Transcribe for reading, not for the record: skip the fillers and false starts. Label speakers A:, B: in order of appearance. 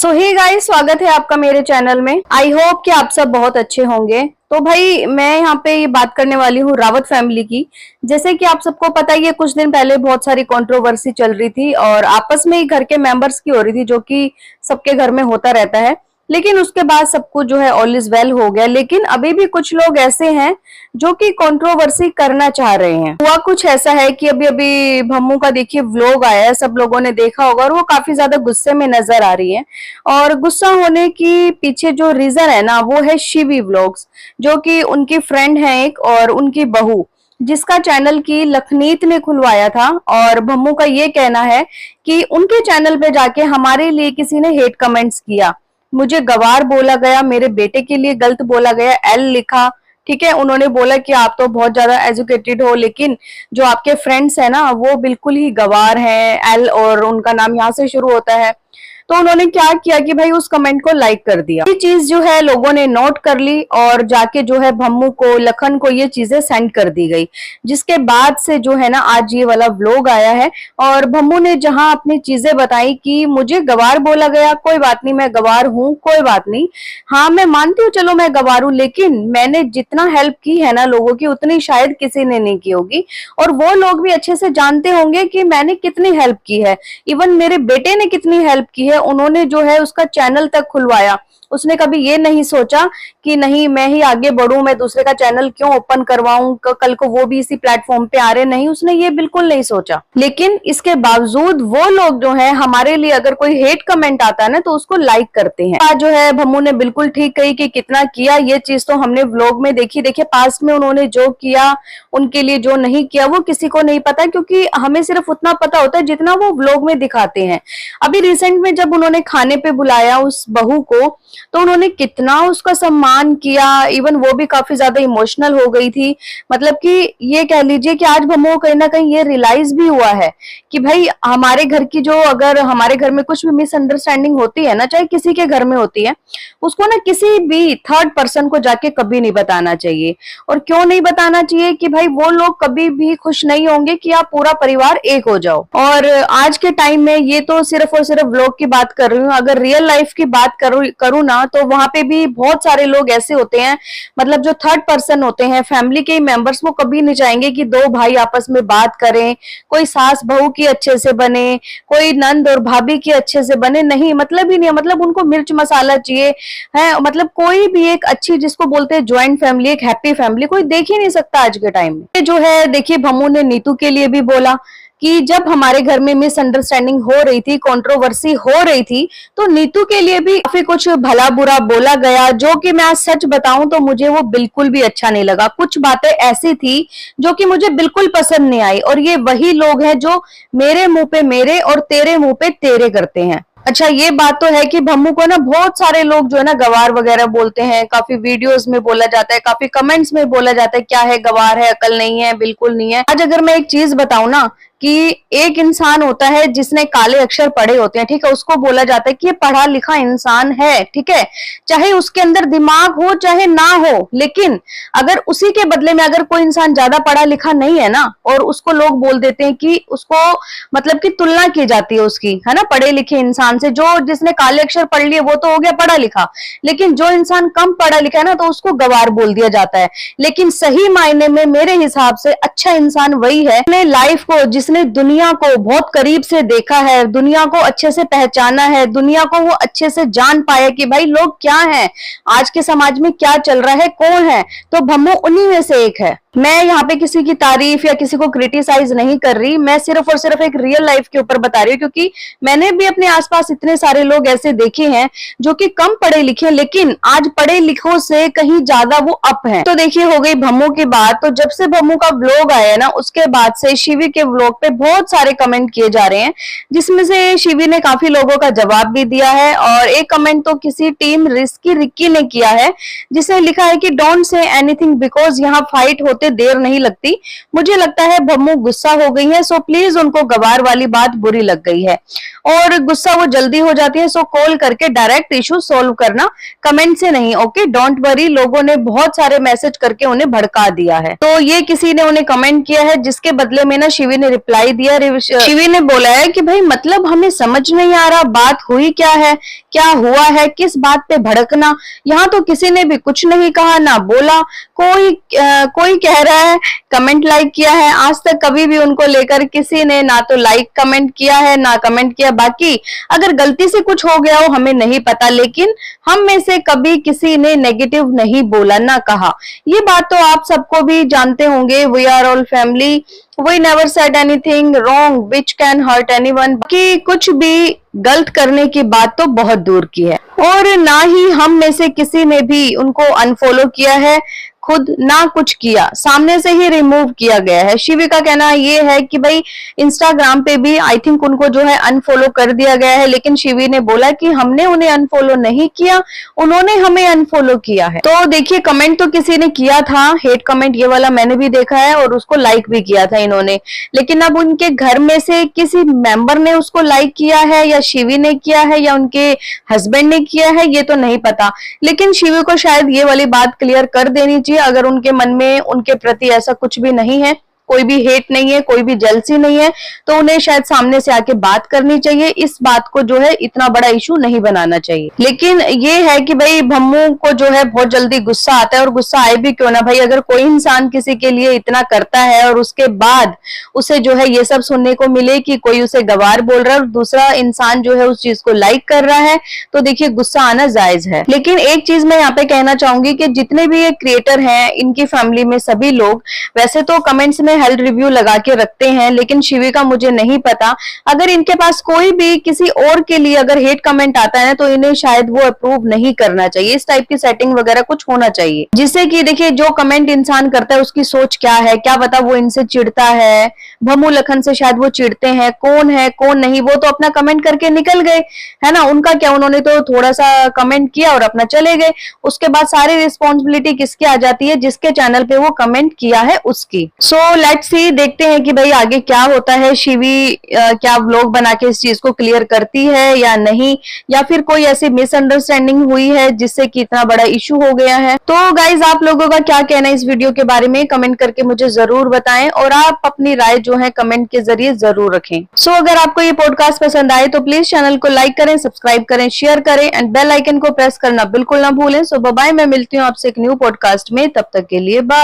A: सो hey guys, स्वागत है आपका मेरे चैनल में। आई होप कि आप सब बहुत अच्छे होंगे। तो भाई मैं यहाँ पे ये बात करने वाली हूँ रावत फैमिली की। जैसे कि आप सबको पता ही है, कुछ दिन पहले बहुत सारी कंट्रोवर्सी चल रही थी और आपस में ही घर के मेंबर्स की हो रही थी, जो कि सबके घर में होता रहता है। लेकिन उसके बाद सब कुछ जो है ऑल इज वेल हो गया। लेकिन अभी भी कुछ लोग ऐसे हैं जो कि कंट्रोवर्सी करना चाह रहे हैं। हुआ कुछ ऐसा है कि अभी अभी भम्मू का देखिए व्लॉग आया है, सब लोगों ने देखा होगा और वो काफी ज्यादा गुस्से में नजर आ रही है। और गुस्सा होने की पीछे जो रीजन है ना, वो है शिवी व्लॉग्स, जो कि उनकी फ्रेंड है एक और उनकी बहू, जिसका चैनल की लखनीत ने खुलवाया था। और भम्मू का ये कहना है कि उनके चैनल पे जाके हमारे लिए किसी ने हेट कमेंट्स किया, मुझे गवार बोला गया, मेरे बेटे के लिए गलत बोला गया, एल लिखा। ठीक है, उन्होंने बोला कि आप तो बहुत ज्यादा एजुकेटेड हो, लेकिन जो आपके फ्रेंड्स है ना वो बिल्कुल ही गवार हैं, एल और उनका नाम यहाँ से शुरू होता है। तो उन्होंने क्या किया कि भाई उस कमेंट को लाइक कर दिया। ये चीज जो है लोगों ने नोट कर ली और जाके जो है भम्मू को, लखन को ये चीजें सेंड कर दी गई, जिसके बाद से जो है ना आज ये वाला व्लॉग आया है। और भम्मू ने जहां अपनी चीजें बताई कि मुझे गवार बोला गया, कोई बात नहीं, मैं गवार हूँ, कोई बात नहीं, हाँ मैं मानती हूँ, चलो मैं गवार हूँ, लेकिन मैंने जितना हेल्प की है ना लोगों की, उतनी शायद किसी ने नहीं की होगी। और वो लोग भी अच्छे से जानते होंगे कि मैंने कितनी हेल्प की है। इवन मेरे बेटे ने कितनी हेल्प की है, उन्होंने जो है उसका चैनल तक खुलवाया। उसने कभी ये नहीं सोचा कि नहीं मैं ही आगे बढ़ूं, मैं दूसरे का चैनल क्यों ओपन करवाऊं, कल को वो भी इसी प्लेटफॉर्म पे आ रहे, नहीं, उसने ये बिल्कुल नहीं सोचा। लेकिन इसके बावजूद वो लोग जो है हमारे लिए अगर कोई हेट कमेंट आता है ना तो उसको लाइक करते हैं। आज जो है भम्मू ने बिल्कुल ठीक कही कि कितना किया, ये चीज तो हमने व्लॉग में देखी। देखिए पास्ट में उन्होंने जो किया, उनके लिए जो नहीं किया, वो किसी को नहीं पता, क्योंकि हमें सिर्फ उतना पता होता है जितना वो व्लॉग में दिखाते हैं। अभी रिसेंट में जब उन्होंने खाने पे बुलाया उस बहू को, तो उन्होंने कितना उसका सम्मान किया, इवन वो भी काफी ज्यादा इमोशनल हो गई थी। मतलब कि ये कह लीजिए कि आज भम्मू कहीं ना कहीं ये रियलाइज भी हुआ है कि भाई हमारे घर की जो, अगर हमारे घर में कुछ भी मिसअंडरस्टैंडिंग होती है ना, चाहे किसी के घर में होती है, उसको ना किसी भी थर्ड पर्सन को जाके कभी नहीं बताना चाहिए। और क्यों नहीं बताना चाहिए कि भाई वो लोग कभी भी खुश नहीं होंगे कि आप पूरा परिवार एक हो जाओ। और आज के टाइम में ये तो सिर्फ और सिर्फ व्लॉग की बात कर रही हूँ, अगर रियल लाइफ की बात करूँ ना, तो वहां पे भी बहुत सारे लोग ऐसे होते हैं, मतलब जो थर्ड पर्सन होते हैं, फैमिली के मेंबर्स, वो कभी नहीं चाहेंगे कि दो भाई आपस में बात करें, कोई सास बहू की अच्छे से बने, कोई नंद और भाभी की अच्छे से बने, नहीं, मतलब ही नहीं है। मतलब उनको मिर्च मसाला चाहिए है। मतलब कोई भी एक अच्छी, जिसको बोलते हैं ज्वाइंट फैमिली, एक हैप्पी फैमिली कोई देख ही नहीं सकता आज के टाइम में। जो है देखिए भम्मू ने नीतू के लिए भी बोला कि जब हमारे घर में मिसअंडरस्टैंडिंग हो रही थी, कंट्रोवर्सी हो रही थी, तो नीतू के लिए भी काफी कुछ भला बुरा बोला गया, जो कि मैं आज सच बताऊं तो मुझे वो बिल्कुल भी अच्छा नहीं लगा। कुछ बातें ऐसी थी जो कि मुझे बिल्कुल पसंद नहीं आई, और ये वही लोग हैं जो मेरे मुंह पे मेरे और तेरे मुंह पे तेरे करते हैं। अच्छा, ये बात तो है कि भम्मू को ना बहुत सारे लोग जो है ना गवार वगैरह बोलते हैं, काफी वीडियोस में बोला जाता है, काफी कमेंट्स में बोला जाता है, क्या है गवार है, अकल नहीं है, बिल्कुल नहीं है। आज अगर मैं एक चीज बताऊं ना कि एक इंसान होता है जिसने काले अक्षर पढ़े होते हैं, ठीक है, उसको बोला जाता है कि ये पढ़ा लिखा इंसान है, ठीक है, चाहे उसके अंदर दिमाग हो चाहे ना हो। लेकिन अगर उसी के बदले में अगर कोई इंसान ज्यादा पढ़ा लिखा नहीं है ना, और उसको लोग बोल देते हैं कि उसको, मतलब कि तुलना की जाती है उसकी, है ना, पढ़े लिखे इंसान से, जो जिसने काले अक्षर पढ़ लिए वो तो हो गया पढ़ा लिखा, लेकिन जो इंसान कम पढ़ा लिखा है ना, तो उसको गवार बोल दिया जाता है। लेकिन सही मायने में मेरे हिसाब से अच्छा इंसान वही है, अपने लाइफ को, जिसने दुनिया को बहुत करीब से देखा है, दुनिया को अच्छे से पहचाना है, दुनिया को वो अच्छे से जान पाया कि भाई लोग क्या हैं, आज के समाज में क्या चल रहा है, कौन है। तो भम्मू उन्हीं में से एक है। मैं यहाँ पे किसी की तारीफ या किसी को क्रिटिसाइज नहीं कर रही, मैं सिर्फ और सिर्फ एक रियल लाइफ के ऊपर बता रही हूँ, क्योंकि मैंने भी अपने आसपास इतने सारे लोग ऐसे देखे हैं जो कि कम पढ़े लिखे, लेकिन आज पढ़े लिखों से कहीं ज्यादा वो अप हैं। तो देखिए हो गई भम्मू की बात। तो जब से भम्मू का व्लॉग आया ना, उसके बाद से शिवी के व्लॉग पे बहुत सारे कमेंट किए जा रहे हैं, जिसमें से शिवी ने काफी लोगों का जवाब भी दिया है। और एक कमेंट तो किसी टीम रिस्की रिक्की ने किया है, जिसने लिखा है कि डोंट से एनीथिंग बिकॉज यहाँ फाइट होते होते देर नहीं लगती। मुझे लगता है भम्मू गुस्सा हो गई है, सो प्लीज उनको गवार वाली बात बुरी लग गई है और गुस्सा वो जल्दी हो जाती है। सो कॉल करके डायरेक्ट इशू सोल्व करना, कमेंट से नहीं। Okay, don't worry. लोगों ने बहुत सारे मैसेज करके उन्हें भड़का दिया है। तो ये किसी ने उन्हें कमेंट किया है, जिसके बदले में ना शिवी ने रिप्लाई दिया। शिवी ने बोला है कि भाई मतलब हमें समझ नहीं आ रहा बात हुई क्या है, क्या हुआ है, किस बात पे भड़कना। यहाँ तो किसी ने भी कुछ नहीं कहा ना बोला। कोई कह रहा है कमेंट लाइक किया है, आज तक कभी भी उनको लेकर किसी ने ना तो लाइक कमेंट किया है ना कमेंट किया। बाकी अगर गलती से कुछ हो गया हो हमें नहीं पता, लेकिन हम में से कभी किसी ने नेगेटिव नहीं बोला ना कहा। ये बात तो आप सबको भी जानते होंगे। We are all family, we never said anything wrong which can hurt anyone. कि कुछ भी गलत करने की बात तो बहुत दूर की है, और ना ही हम में से किसी ने भी उनको अनफॉलो किया है, खुद ना कुछ किया, सामने से ही रिमूव किया गया है। शिवी का कहना ये है कि भाई इंस्टाग्राम पे भी आई थिंक उनको जो है अनफॉलो कर दिया गया है, लेकिन शिवी ने बोला कि हमने उन्हें अनफॉलो नहीं किया, उन्होंने हमें अनफॉलो किया है। तो देखिए, कमेंट तो किसी ने किया था, हेट कमेंट ये वाला मैंने भी देखा है, और उसको लाइक भी किया था इन्होंने। लेकिन अब उनके घर में से किसी मेंबर ने उसको लाइक किया है, या शिवी ने किया है, या उनके हस्बैंड ने किया है, ये तो नहीं पता। लेकिन शिवी को शायद ये वाली बात क्लियर कर देनी चाहिए, अगर उनके मन में उनके प्रति ऐसा कुछ भी नहीं है, कोई भी हेट नहीं है, कोई भी जेलसी नहीं है, तो उन्हें शायद सामने से आके बात करनी चाहिए। इस बात को जो है इतना बड़ा इशू नहीं बनाना चाहिए। लेकिन ये है कि भाई भम्मू को जो है बहुत जल्दी गुस्सा आता है, और गुस्सा आए भी क्यों ना भाई, अगर कोई इंसान किसी के लिए इतना करता है और उसके बाद उसे जो है ये सब सुनने को मिले कि कोई उसे गवार बोल रहा है और दूसरा इंसान जो है उस चीज को लाइक कर रहा है, तो देखिए गुस्सा आना जायज है। लेकिन एक चीज मैं यहाँ पे कहना चाहूंगी कि जितने भी ये क्रिएटर हैं, इनकी फैमिली में सभी लोग वैसे तो कमेंट्स में हेल्थ रिव्यू लगा के रखते हैं, लेकिन शिवी का मुझे नहीं पता। अगर इनके पास कोई भी किसी और के लिए अगर हेट कमेंट आता है तो इन्हें शायद वो अप्रूव नहीं करना चाहिए। इस टाइप की सेटिंग वगैरह कुछ होना चाहिए, जिससे कि देखिए जो कमेंट इंसान करता है उसकी सोच क्या है, क्या पता वो इनसे चिढ़ता है। भम्मू लखन से शायद वो चिढ़ते हैं, कौन है कौन नहीं, वो तो अपना कमेंट करके निकल गए, है ना। उनका क्या, उन्होंने तो थोड़ा सा कमेंट किया और अपना चले गए। उसके बाद सारी रिस्पॉन्सिबिलिटी किसकी आ जाती है, जिसके चैनल पे वो कमेंट किया है उसकी। सो लेट्स सी, देखते हैं कि भाई आगे क्या होता है। शिवी क्या व्लॉग बना के इस चीज को क्लियर करती है या नहीं, या फिर कोई ऐसी मिसअंडरस्टैंडिंग हुई है जिससे कि इतना बड़ा इशू हो गया है। तो गाइज, आप लोगों का क्या कहना है इस वीडियो के बारे में, कमेंट करके मुझे जरूर बताएं, और आप अपनी राय जो है कमेंट के जरिए जरूर रखें। सो अगर आपको ये पॉडकास्ट पसंद आए तो प्लीज चैनल को लाइक करें, सब्सक्राइब करें, शेयर करें एंड बेल आइकन को प्रेस करना बिल्कुल ना भूलें। सो बाय, मैं मिलती हूँ आपसे एक न्यू पॉडकास्ट में, तब तक के लिए बाय।